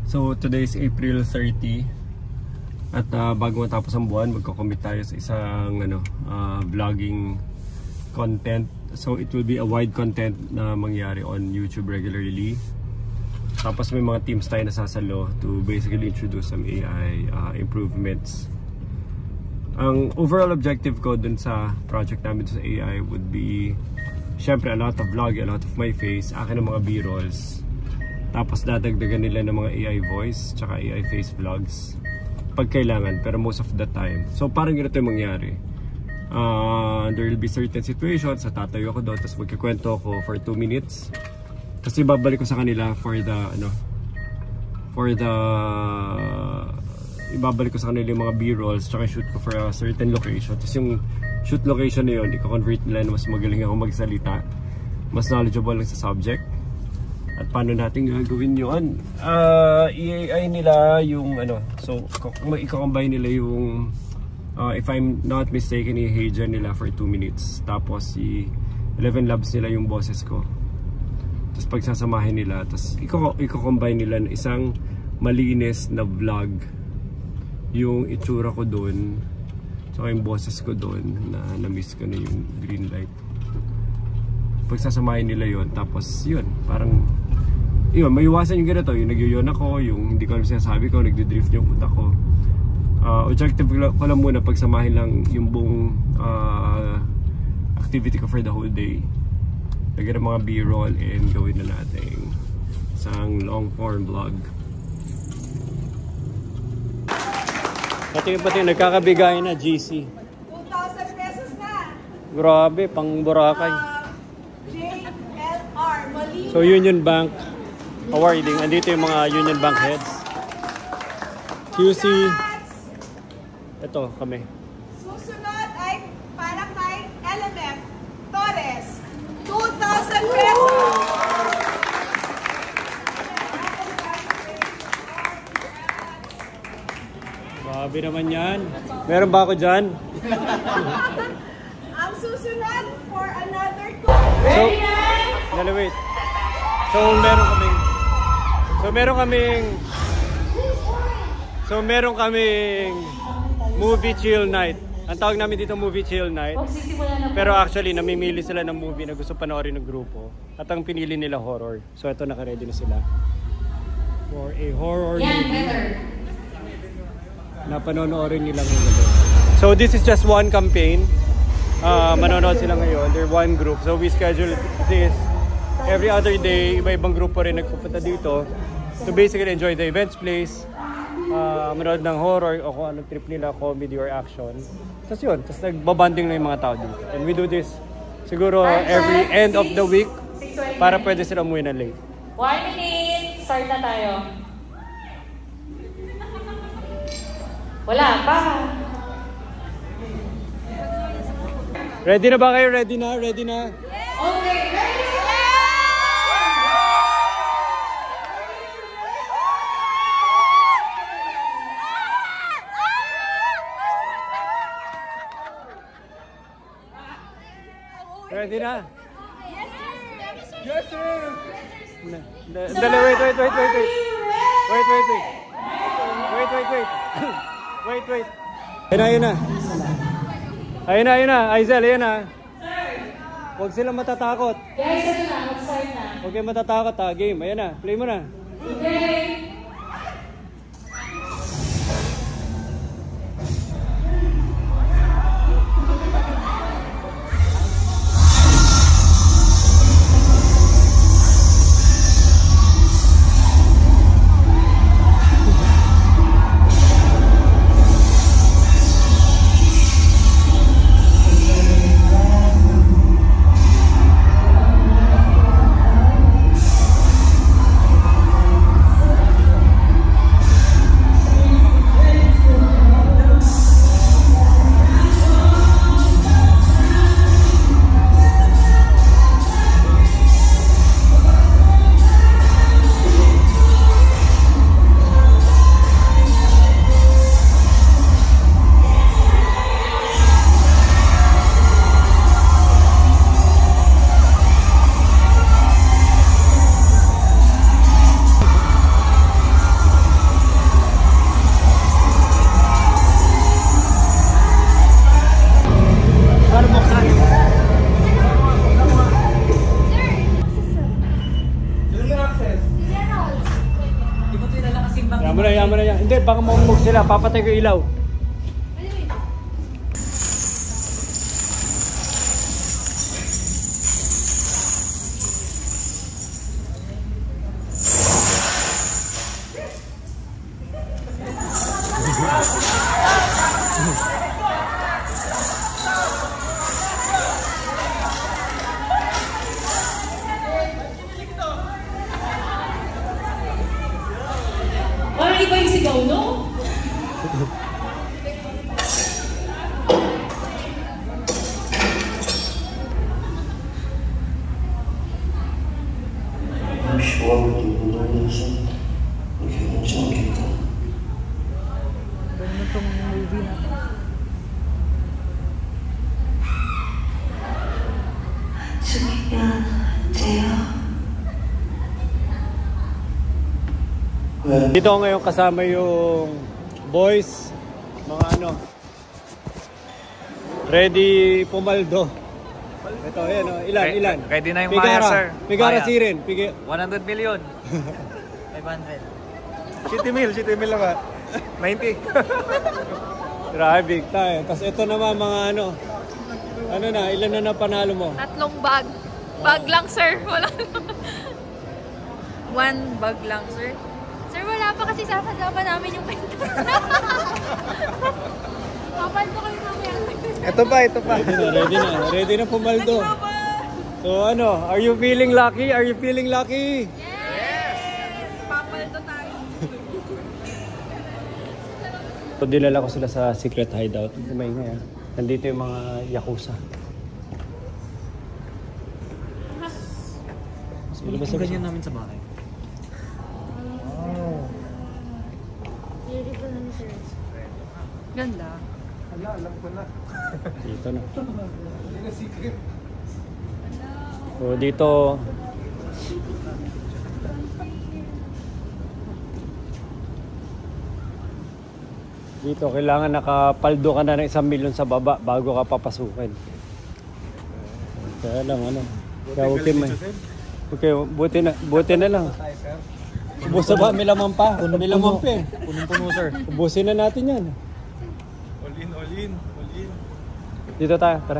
So today is April 30 at bago matapos ang buwan magko-commit tayo sa isang vlogging content. So it will be a wide content na mangyari on YouTube regularly. Tapos may mga teams tayo nasasalo to basically introduce some AI improvements. Ang overall objective ko dun sa project namin sa AI would be syempre a lot of vlogging, a lot of my face, akin ng mga b-rolls. Tapos dadagdagan nila ng mga AI voice tsaka AI face vlogs pag kailangan, pero most of the time. So parang ganito yung mangyari. There will be certain situations na tatayo ako doon, tapos magkikwento ako for 2 minutes. Tapos ibabalik ko sa kanila ibabalik ko sa kanila yung mga b-rolls tsaka shoot ko for a certain location. Tapos yung shoot location na yun, i-convert nila na mas magaling ako magsalita, mas knowledgeable lang sa subject. At paano natin gagawin yun? I-AI nila yung so i-combine nila yung if I'm not mistaken, i-Heija nila for 2 minutes. Tapos i-11 Labs nila yung boses ko. Tapos pagsasamahin nila, tapos i-combine nila ng isang malinis na vlog yung itsura ko doon tsaka yung boses ko doon na-miss ko na yung green light. Pagsasamahin nila yon, tapos yun, parang yun, maiwasan yung ganito, yung nagyoyon ako, yung hindi ko alam sinasabi ko, nagdidrift yung utak ko. Objective ko lang muna pagsamahin lang yung buong activity ko for the whole day. Lagyan ng mga b-roll and gawin na natin isang long form vlog. Pati nagkakabigay na GC. 2,000 pesos na. Grabe, pang Boracay. JLR Molina. So Union Bank awarding. Andito yung mga Union Bank heads. QC. Ito kami. Susunod ay para kay LMF Torres. 2,000 pesos. Grabe naman yan. Meron ba ako dyan? Ang susunod for another 2. Wait. So meron kaming movie chill night. Ang tawag namin dito movie chill night. Pero actually namimili sila ng movie na gusto panoorin ng grupo. At ang pinili nila horror. So ito, naka-ready na sila for a horror movie na panonoorin nila ngayon. So this is just one campaign. Manonood sila ngayon. They're one group. So we schedule this every other day. Iba-ibang grupo rin nagpupunta dito to basically enjoy the events place, manood ng horror o kung anong trip nila, comedy or action. Tapos yun, tapos nagbabanding na yung mga tao dito. And we do this siguro every end of the week para pwede sila umuwi na late. 1 minute! Start na tayo. Wala pa. Ready na ba kayo? Ready na? Ready na? Okay, ready? Ready na? Yes, sir. Wait. Wait. Ayun na. Aizel, ayun na. Huwag silang matatakot. Guys, ano na? Mag-start na. Huwag kayong matatakot ha. Game. Ayun na. Play mo na. Okay. yaman na yan. Hindi, baka mamumog sila. Papatay ko ilaw. Parang iba yung sigaw, no? I'm sure matutulungan sa pagkakasama kita. Ganun itong movie na to. Sumigyan, Teo. Well, Dito ako ngayon kasama yung boys, mga ano, ready pumaldo. Ito, ayan o, ilan? Ready na yung Maya, sir. Pigara Maya. sirin. 100 million. 500. City mill lang 90. Grabe, big time. Tapos ito naman mga ano na, ilan na napanalo mo? 3 bag. Bag lang, sir. Wala. 1 bag lang, sir. Sir, wala pa kasi sasagawa pa namin yung kwento. Papaldo kayo mamaya. Ito pa. Ready na pumaldo. So ano, are you feeling lucky? Are you feeling lucky? Papaldo tayo. So dinala ko sila sa secret hideout. Kumaingay ah. Nandito yung mga Yakuza. Ilabas na ganyan namin sa bahay. Ganda. Dito na. So dito kailangan nakapaldo ka na ng 1 milyon sa baba bago ka papasukin. Kaya lang Kaya okay, buti na lang. Ubus na ba? May laman pa. May laman pa eh. Punong-puno, sir. Ubusin na natin yan. All in. Dito tayo, tara.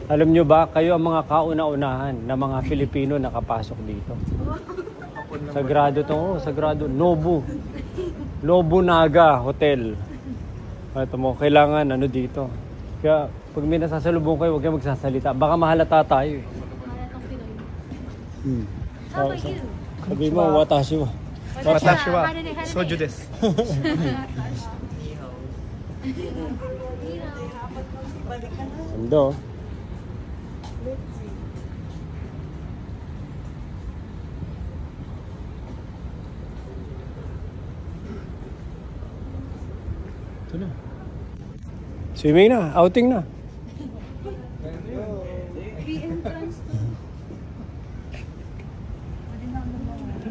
Alam nyo ba, kayo ang mga kauna-unahan na mga Filipino nakapasok dito. Sagrado to, sagrado. Nobunaga Hotel. Ito mo, kailangan dito. Kaya pag may nasasalubong kayo, huwag kayo magsasalita. Baka mahalata tayo eh. Sabi mo, watashi mo. Watashi wa soju desu. Ando. Ito na. Swimming na, outing na.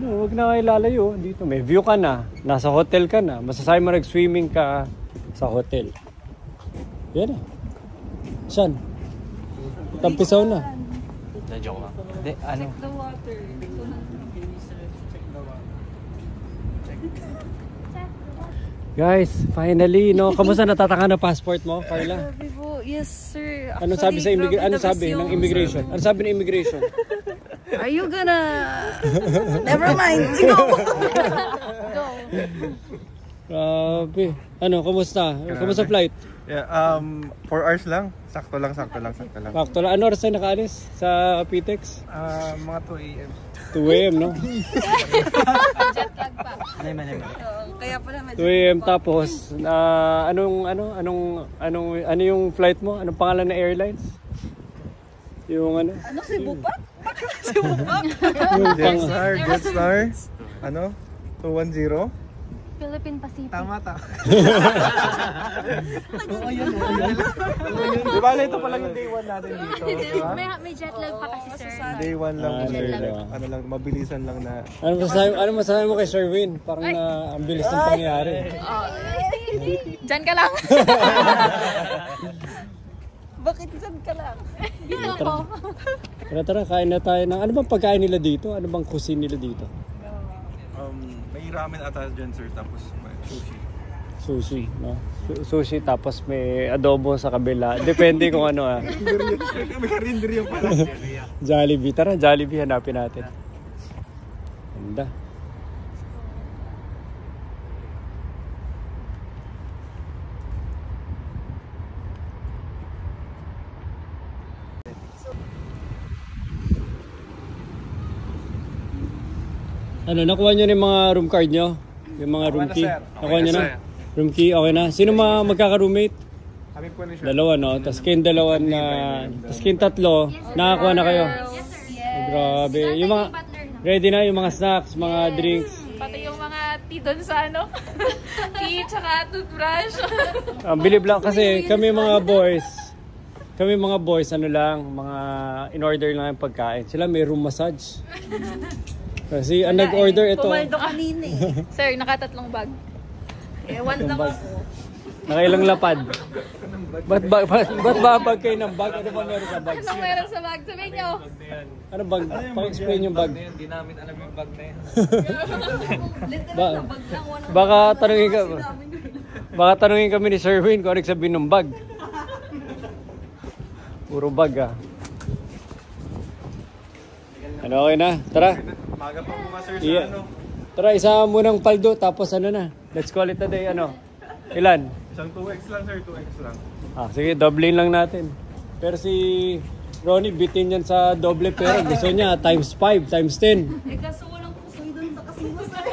Huwag na kayo lalayo. Dito may view ka na. Nasa hotel ka na. Masasabi mo nag-swimming ka sa hotel. Yan na. Saan? Tampisaw na. Joke lang. Hindi, ano? The water. Guys, finally, no? Kamusta natataka na passport mo, Carla? Sabi po, yes sir. Ano sabi sa Actually, immigration? Ano sabi ng immigration? Are you gonna... Never mind. Go. Go. Grabe. Ano, kamusta? Kamusta flight? Yeah, 4 hours lang. Sakto lang. Sakto lang. Ano oras tayo nakaalis sa PTEX? Mga 2 AM. 2 AM, no? Jet lag pa. Kaya pala 2 AM tapos ano yung flight mo? Anong pangalan ng airlines? Yung ano? Ano, Cebu pa? Jetstar. Ano? 210. Philippine Pacific. Tama. Di ba, ito pa lang yung day 1 natin dito. Diba? May jet lag pa kasi sir. Day 1 lang. day Ano lang, mabilisan lang na. Ano masasabi mo kay Sir Win? Parang ang bilis ng pangyayari. Diyan ka lang. Bakit dyan ka lang? Dito ako. Tara, kain na tayo ng... Ano bang pagkain nila dito? Ano bang cuisine nila dito? May ramen ata dyan, sir. Tapos may sushi. Sushi, no? Sushi tapos may adobo sa kabila. Depende kung ano ah. May karinderya pala. Jollibee. Tara, Jollibee hanapin natin. Ganda. Ano, nakuha nyo na yung mga room card nyo? Yung mga room key? Nakuha nyo na? Room key, okay na? Sino magkaka-roommate? Kami po ni sir. Dalawa, no? Tapos kayong dalawa na... Tapos kayong tatlo, nakakuha na kayo? Yes, sir. Oh, grabe. Yung mga... Ready na yung mga snacks, mga drinks. Pati yung mga tea doon sa ano. Tea tsaka toothbrush. Ang bilib lang kasi kami mga boys, ano lang, mga in-order lang yung pagkain. Sila may room massage. Kasi ang nag-order ito. Kumaldo kanina eh. Sir, nakatatlong bag. Ewan lang bag. ako. Nakailang lapad. Ba't babag kayo ng bag? Ano bang meron sa bag? Anong meron sa bag? Sabihin nyo. Ano bag? Pang-explain yung bag. Hindi namin alam yung bag na yan. Baka tanungin kami ni Sir Wayne kung ano sabihin ng bag. Puro bag ah. Ano, okay na? Tara. Maga pa po nga sir sa Yeah. ano. Tara, isa munang paldo tapos ano na. Let's call it a day. Ano? Ilan? Isang 2x lang sir, 2x lang. Ah, sige, doublein lang natin. Pero si Ronnie bitin yan sa doble pero gusto niya times 5, times 10. Eh kaso walang pusoy dun sa kasino sir.